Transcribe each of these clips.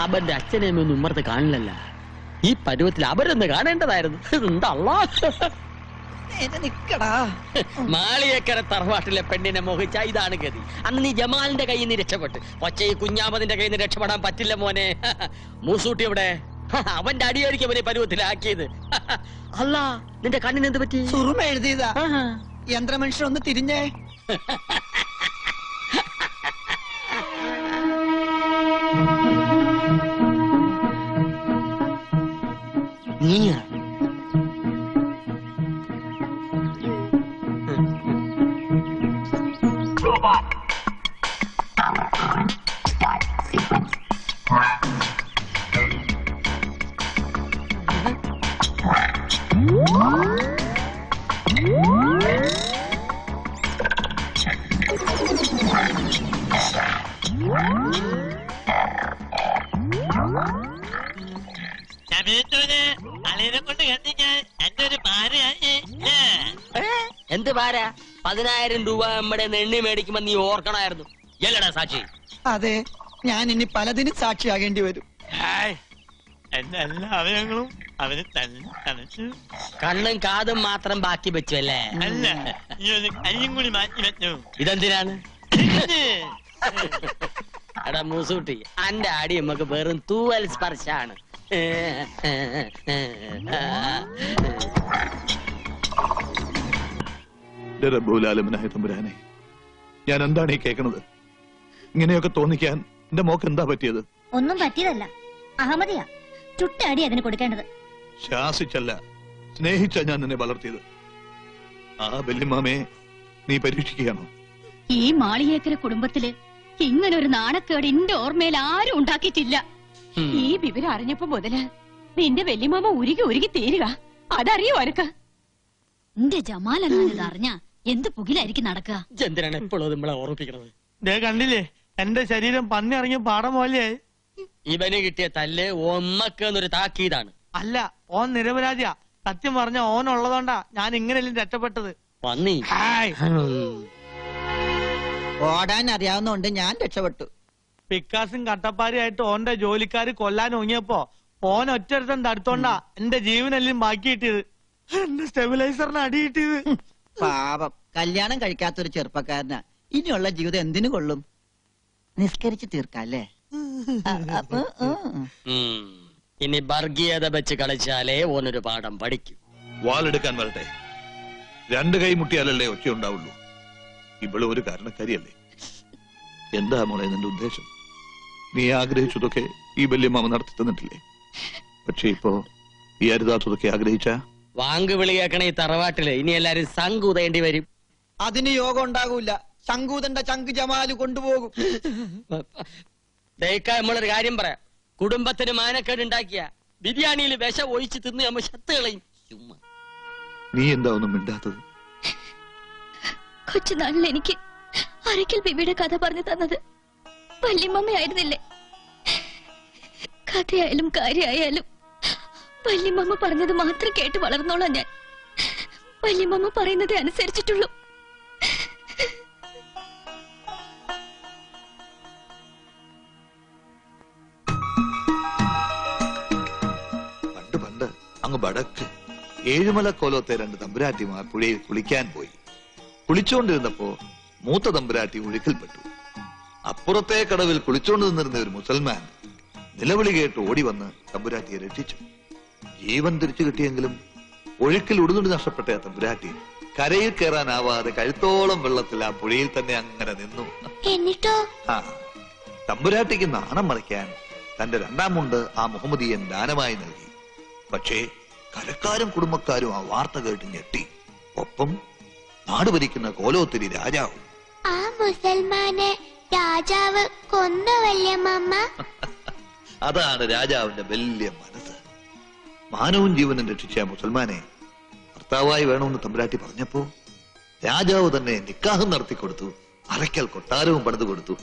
അവന്റെ അച്ഛനെയും ഒന്നും ഉമ്മർത്ത് കാണില്ലല്ല. ഈ പരുവത്തിൽ അവരൊന്ന് കാണേണ്ടതായിരുന്നു. മാളിയേക്കര തറവാട്ടിലെ പെണ്ണിനെ മോഹിച്ച ഇതാണ് ഗതി. അന്ന് നീ ജമാലിന്റെ കയ്യിൽ നിന്ന് രക്ഷപ്പെട്ട്, പക്ഷേ ഈ കുഞ്ഞാമതിന്റെ കയ്യിൽ നിന്ന് രക്ഷപ്പെടാൻ പറ്റില്ല മോനെ. മൂസൂട്ടി എവിടെ? അവന്റെ അടിയായിരിക്കും അവനെ പരുവത്തിലാക്കിയത്. അല്ല, നിന്റെ കണ്ണിന് എന്ത് പറ്റി? സുറുമ എഴുതിയതാ. യന്ത്രമനുഷ്യൻ ഒന്ന് തിരിഞ്ഞേ. നീയാ? എന്ത് പാര? 10,000 രൂപ നമ്മുടെ എണ്ണി മേടിക്കുമ്പോ നീ ഓർക്കണമായിരുന്നു. എല്ലടാ സാക്ഷി? അതെ, ഞാൻ ഇനി പലതിനും സാക്ഷിയാകേണ്ടി വരും. എന്റെ എല്ലാ അവയവങ്ങളും അവന് തന്നെ തനച്ചു. കണ്ണും കാതും മാത്രം ബാക്കി വെച്ചു അല്ലേ? അല്ല, ഈ ഒരു കയ്യും കൂടി മാറ്റി വെച്ചു. ഇതെന്തിനാണ്? എടാ മൂസൂട്ടി, അന്റെ അടി നമുക്ക് വെറും തൂവൽ സ്പർശാണ്. ഞാൻ എന്താണ് ഈ കേൾക്കുന്നത്? ഇങ്ങനെയൊക്കെ തോന്നിക്കാൻ എന്റെ മോക്ക് എന്താ പറ്റിയത്? ഒന്നും പറ്റിയതല്ല, അഹമ്മദിയാ. ചുട്ടടി അതിന് കൊടുക്കേണ്ടത്. ശാസിച്ചല്ല, സ്നേഹിച്ച ഞാൻ നിന്നെ വളർത്തിയത്. ആ വല്യമ്മാമയെ നീ പരീക്ഷിക്കുകയാണോ? ഈ മാളിയേക്കര കുടുംബത്തില് ഇങ്ങനെ ഒരു നാണക്കേട് എന്റെ ഓർമ്മയിൽ ആരും ഉണ്ടാക്കിയിട്ടില്ല. ഈ വിവരം അറിഞ്ഞപ്പോ മുതല് നിന്റെ വല്യമാമ ഉരുകി ഉരുകി തീരുക. അതറിയോ അനക്ക്? എന്റെ ജമാലെന്നത് അറിഞ്ഞ എന്ത് പുകിലായിരിക്കും നടക്കുക? എന്തിനാണ് എപ്പോഴും നമ്മളെ ഓർമ്മിപ്പിക്കണത്? കണ്ടില്ലേ, എന്റെ ശരീരം പന്നി ഇറങ്ങിയ പാടം പോലെയായി. ഇവന് കിട്ടിയ തല്ല് ഒന്നൊരു താക്കീതാണ്. അല്ല, ഓൻ നിരപരാധിയാ. സത്യം പറഞ്ഞ ഓൻ ഉള്ളതുകൊണ്ടാ ഞാൻ ഇങ്ങനെയല്ലേ രക്ഷപ്പെട്ടത്. പന്നി ഓടാൻ അറിയാവുന്നോണ്ട് ഞാൻ രക്ഷപ്പെട്ടു. പിക്കാസും കട്ടപ്പാരിയായിട്ട് ഓന്റെ ജോലിക്കാര് കൊല്ലാൻ ഒങ്ങിയപ്പോ ഓൻ ഒറ്റൊരുത്തൻ തടുത്തോണ്ടാ എന്റെ ജീവനെല്ലാം ബാക്കി കിട്ടിയത്. എന്റെ സ്റ്റെബിലൈസറിന് അടി കിട്ടിയത്. പാപം, കല്യാണം കഴിക്കാത്തൊരു ചെറുപ്പക്കാരനാ. ഇനിയുള്ള ജീവിതം എന്തിനു കൊള്ളും? നിസ്കരിച്ച് തീർക്കല്ലേ? ഇനി വർഗീയത വെച്ച് കളിച്ചാലേ ഓനൊരു പാഠം പഠിക്കും. വാളെടുക്കാൻ വരട്ടെ. 2 കൈ മുട്ടിയാലല്ലേ ഒച്ച ഉണ്ടാവുള്ളൂ. ഇവള് ഒരു കാരണക്കാരിയല്ലേ? എന്താ മോളെ നിന്റെ ഉദ്ദേശം? നീ ആഗ്രഹിച്ചതൊക്കെ ഈ വല്യമ്മാമ നടത്തി തന്നിട്ടില്ലേ? പക്ഷെ ഇപ്പോ ഈ അരുതാത്തതൊക്കെ ആഗ്രഹിച്ച വാങ്ക് വിളി കേൾക്കണ ഈ തറവാട്ടില് ഇനി എല്ലാരും സംകൂതേണ്ടി വരും. അതിന് യോഗം ഉണ്ടാകൂല. ശങ്കൂതന്റെ ചങ്ക് ജമാല് കൊണ്ടുപോകും. നമ്മളൊരു കാര്യം പറയാം. കുടുംബത്തിന് മാനക്കേട് ഉണ്ടാക്കിയ ബിരിയാണിയിൽ വിഷം ഒഴിച്ച് തിന്ന് നമ്മ ശത്ത് കളയും. നീ എന്താ ഒന്നും മിണ്ടാത്തത്? കൊച്ചുനാളിൽ എനിക്ക് അരക്കൽ ബിബിയുടെ കഥ പറഞ്ഞു തന്നത് വല്യമ്മയായിരുന്നില്ലേ? കഥയായാലും കാര്യമായാലും വല്യമ്മ പറഞ്ഞത് മാത്രം കേട്ട് വളർന്നോളാം ഞാൻ. വല്യമ്മ പറയുന്നതേ അനുസരിച്ചിട്ടുള്ളൂ. പണ്ട് അങ്ങ് വടക്ക് ഏഴുമല കോലത്തെ 2 തമ്പുരാട്ടിമാർ പുഴയിൽ കുളിക്കാൻ പോയി. കുളിച്ചുകൊണ്ടിരുന്നപ്പോ മൂത്ത തമ്പുരാട്ടി ഒഴുക്കിൽപ്പെട്ടു. അപ്പുറത്തെ കടവിൽ കുളിച്ചുകൊണ്ട് നിന്നിരുന്ന ഒരു മുസൽമാൻ നിലവിളി കേട്ട് ഓടി വന്ന് തമ്പുരാട്ടിയെ രക്ഷിച്ചു. ജീവൻ തിരിച്ചു കിട്ടിയെങ്കിലും ഒഴുക്കിൽ ഉടുതുണ്ടി നഷ്ടപ്പെട്ട ആ തമ്പുരാട്ടി കരയിൽ കയറാനാവാതെ കഴുത്തോളം വെള്ളത്തിൽ ആ പുഴയിൽ തന്നെ അങ്ങനെ നിന്നു. തമ്പുരാട്ടിക്ക് നാണം മറയ്ക്കാൻ തന്റെ 2ാം മുണ്ട് ആ മുഹമ്മദിയൻ ദാനമായി നൽകി. പക്ഷേ കരക്കാരും കുടുംബക്കാരും ആ വാർത്ത കേട്ട് ഞെട്ടി. ഒപ്പം നാട് ഭരിക്കുന്ന കോലോത്തിരി രാജാവും. ആ മുസൽമാനെ രാജാവ് കൊന്ന വല്യമ്മ. അതാണ് രാജാവിന്റെ വലിയ മനസ്സ്. മാനവും ജീവനും രക്ഷിച്ച മുസൽമാനെ ഭർത്താവായി വേണമെന്ന് തമ്പുരാട്ടി പറഞ്ഞപ്പോ രാജാവ് തന്നെ നിക്കാഹം നടത്തി കൊടുത്തു. അരക്കൽ കൊട്ടാരവും പണിതു കൊടുത്തു.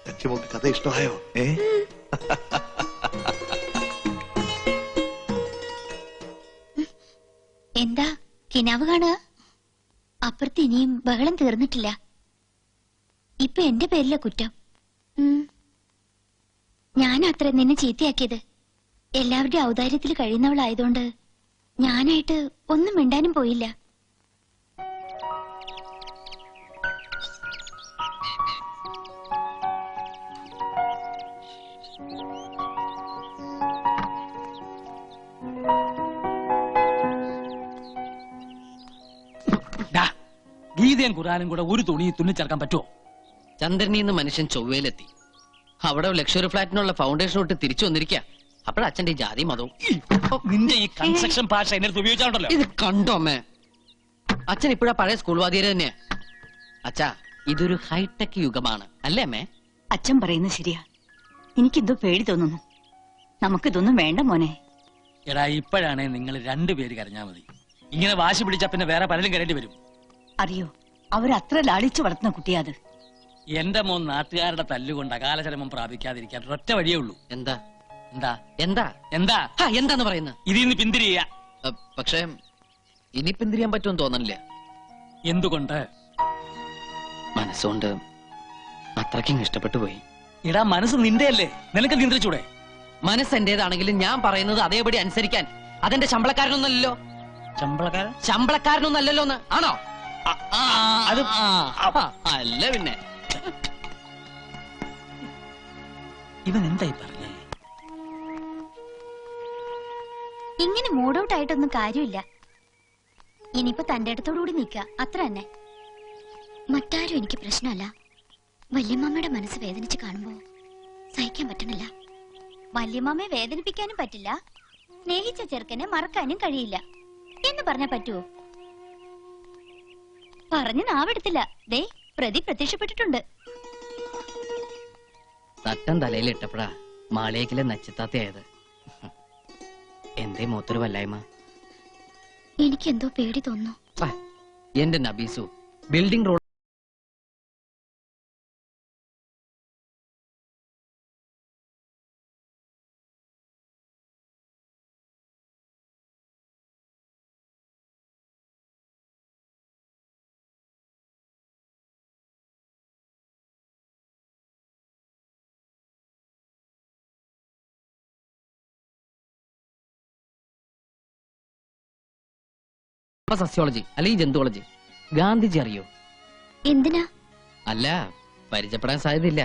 ലക്ഷ്മിക്ക് കഥ ഇഷ്ടമായോ? എന്താ കിനാവ് കാണുക? അപ്പുറത്ത് ഇനിയും ബഹളം തീർന്നിട്ടില്ല. ഇപ്പൊ എന്റെ പേരിലെ കുറ്റം. ഞാൻ അത്ര നിന്നെ ചീത്തയാക്കിയത്. എല്ലാവരുടെയും ഔദാര്യത്തിൽ കഴിയുന്നവളായതുകൊണ്ട് ഞാനായിട്ട് ഒന്നും മിണ്ടാനും പോയില്ല. ഗീതയും ഖുറാനും കൂടെ ഒരു തുണി തുന്നിച്ചേർക്കാൻ പറ്റുമോ? ചന്ദ്രനിന്ന് മനുഷ്യൻ ചൊവ്വയിലെത്തി. അവിടെ ലക്ഷറി ഫ്ലാറ്റിനുള്ള ഫൗണ്ടേഷൻ ഇട്ട് തിരിച്ചു വന്നിരിക്കുക. അപ്പോഴച്ഛന്റെ ഈ ജാതി മതവും. നിന്റെ ഈ കൺസ്ട്രക്ഷൻ ഭാഷ എന്നെ ഉപയോഗിച്ചാണല്ലോ. ഇത് കണ്ടോ അമ്മേ? അച്ഛൻ ഇപ്പോഴാ പഴയ സ്കൂൾ വാദിയര് തന്നെയാ. അച്ഛാ, ഇതൊരു ഹൈടെക് യുഗമാണ് അല്ലേ അമ്മേ? അച്ഛൻ പറയുന്നത് ശരിയാ. എനിക്കെന്തോ പേടി തോന്നുന്നു. നമുക്കിതൊന്നും വേണ്ട മോനെ. എടാ, ഇപ്പോഴാണേ നിങ്ങൾ രണ്ടുപേര് കരഞ്ഞാ മതി. ഇങ്ങനെ വാശി പിടിച്ചാ പിന്നെ വേറെ പലരും കരേണ്ടി വരും. അറിയോ, അവരത്ര ലാളിച്ചു വളർത്തുന്ന കുട്ടിയാത്. എന്റെ മോൻ നാട്ടുകാരുടെ തല്ലുകൊണ്ട് അകാലചരമം പ്രാപിക്കാതിരിക്കാൻ ഒറ്റ വഴിയേ ഉള്ളൂ. എന്താ എന്താ എന്താ എന്താ എന്താന്ന് പറയുന്നത്? ഇതിന്ന് പിന്തിരിയ. പക്ഷേ ഇനി പിന്തിരിയാൻ പറ്റുമെന്ന് തോന്നണില്ല. എന്തുകൊണ്ട്? മനസ്സുകൊണ്ട് അത്രയ്ക്കും ഇഷ്ടപ്പെട്ടു പോയി. എടാ, മനസ്സ് നിന്റെയല്ലേ, നിനക്ക് നിയന്ത്രിച്ചൂടെ? മനസ്സ് എന്റേതാണെങ്കിലും ഞാൻ പറയുന്നത് അതേപടി അനുസരിക്കാൻ അതെന്റെ ശമ്പളക്കാരനൊന്നല്ലോ. ശമ്പളക്കാരനൊന്നല്ലോ എന്ന് ആണോ? അത് അല്ല പിന്നെ. ഇവൻ എന്തായി പറഞ്ഞേ? ഇങ്ങനെ മൂഡ് ഔട്ട് ആയിട്ടൊന്നും കാര്യമില്ല. ഇനിയിപ്പോ തന്റെ അടുത്തോടുകൂടി നിക്ക, അത്ര തന്നെ. മറ്റാരും എനിക്ക് പ്രശ്നമല്ല. വല്യമ്മയുടെ മനസ്സ് വേദനിച്ച് കാണുമ്പോ സഹിക്കാൻ പറ്റണില്ല. വല്യമ്മയെ വേദനിപ്പിക്കാനും പറ്റില്ല, സ്നേഹിച്ച ചെറുക്കനെ മറക്കാനും കഴിയില്ല എന്ന് പറഞ്ഞാ പറ്റുവോ? പറഞ്ഞു നാവെടുത്തില്ല. ദേ, പ്രതി പ്രത്യക്ഷപ്പെട്ടിട്ടുണ്ട്. തട്ടം തലയിലിട്ടപ്പോഴാ മാളേക്കിലെ നച്ചിത്താത്തയായത്. എന്തേ മൂത്തൊരു വല്ലായ്മ? എനിക്കെന്തോ പേടി തോന്നുന്നു. എന്റെ നബീസു, ബിൽഡിംഗ് റോഡ് സസ്യോളജി അല്ലെങ്കിൽ ജന്തുവോളജി. ഗാന്ധിജി അറിയോ? എന്തിനാ? അല്ല, പരിചയപ്പെടാൻ സാധ്യതയില്ല.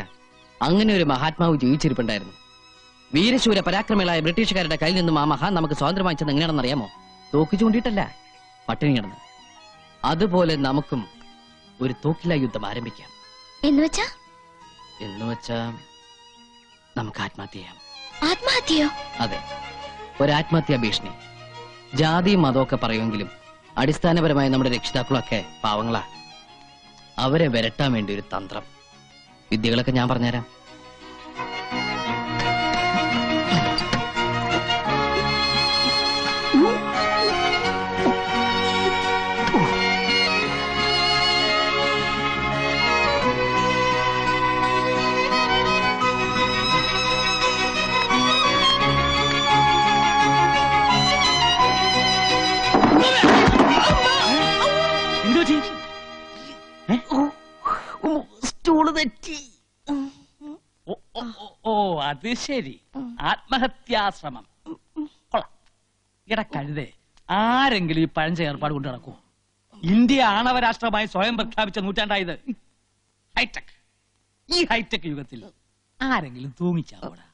അങ്ങനെ ഒരു മഹാത്മാവ് ജീവിച്ചിരിപ്പുണ്ടായിരുന്നു. വീരശൂര പരാക്രമികളായ ബ്രിട്ടീഷുകാരുടെ കയ്യിൽ നിന്നും ആ മഹാൻ നമുക്ക് സ്വാതന്ത്ര്യം വാങ്ങിച്ചത് എങ്ങനെയാണെന്ന് അറിയാമോ? തോക്ക് ചൂണ്ടിയിട്ടല്ല, പട്ടിണി കിടന്ന്. അതുപോലെ നമുക്കും ഒരു തോക്കില യുദ്ധം ആരംഭിക്കാം. എന്നുവെച്ചാ നമുക്ക് ആത്മഹത്യ ചെയ്യാം. ആത്മഹത്യയോ? അതെ, ഒരാത്മഹത്യാ ഭീഷണി. ജാതിയും മതമൊക്കെ പറയുമെങ്കിലും അടിസ്ഥാനപരമായി നമ്മുടെ രക്ഷിതാക്കളൊക്കെ പാവങ്ങളാ. അവരെ വരട്ടാൻ വേണ്ടി ഒരു തന്ത്രം. വിദ്യകളൊക്കെ ഞാൻ പറഞ്ഞുതരാം. സ്റ്റൂള് തെറ്റി. ഓ, അത് ശരി. ആത്മഹത്യാശ്രമം കൊള്ളാം. ഇട കഴുതേ, ആരെങ്കിലും ഈ പഴഞ്ച ഏർപ്പാട് കൊണ്ട് നടക്കൂ? ഇന്ത്യ ആണവരാഷ്ട്രമായി സ്വയം പ്രഖ്യാപിച്ച നൂറ്റാണ്ടായത്. ഹൈടെക്. ഈ ഹൈടെക് യുഗത്തിൽ ആരെങ്കിലും തൂങ്ങിച്ചാവൂടാ?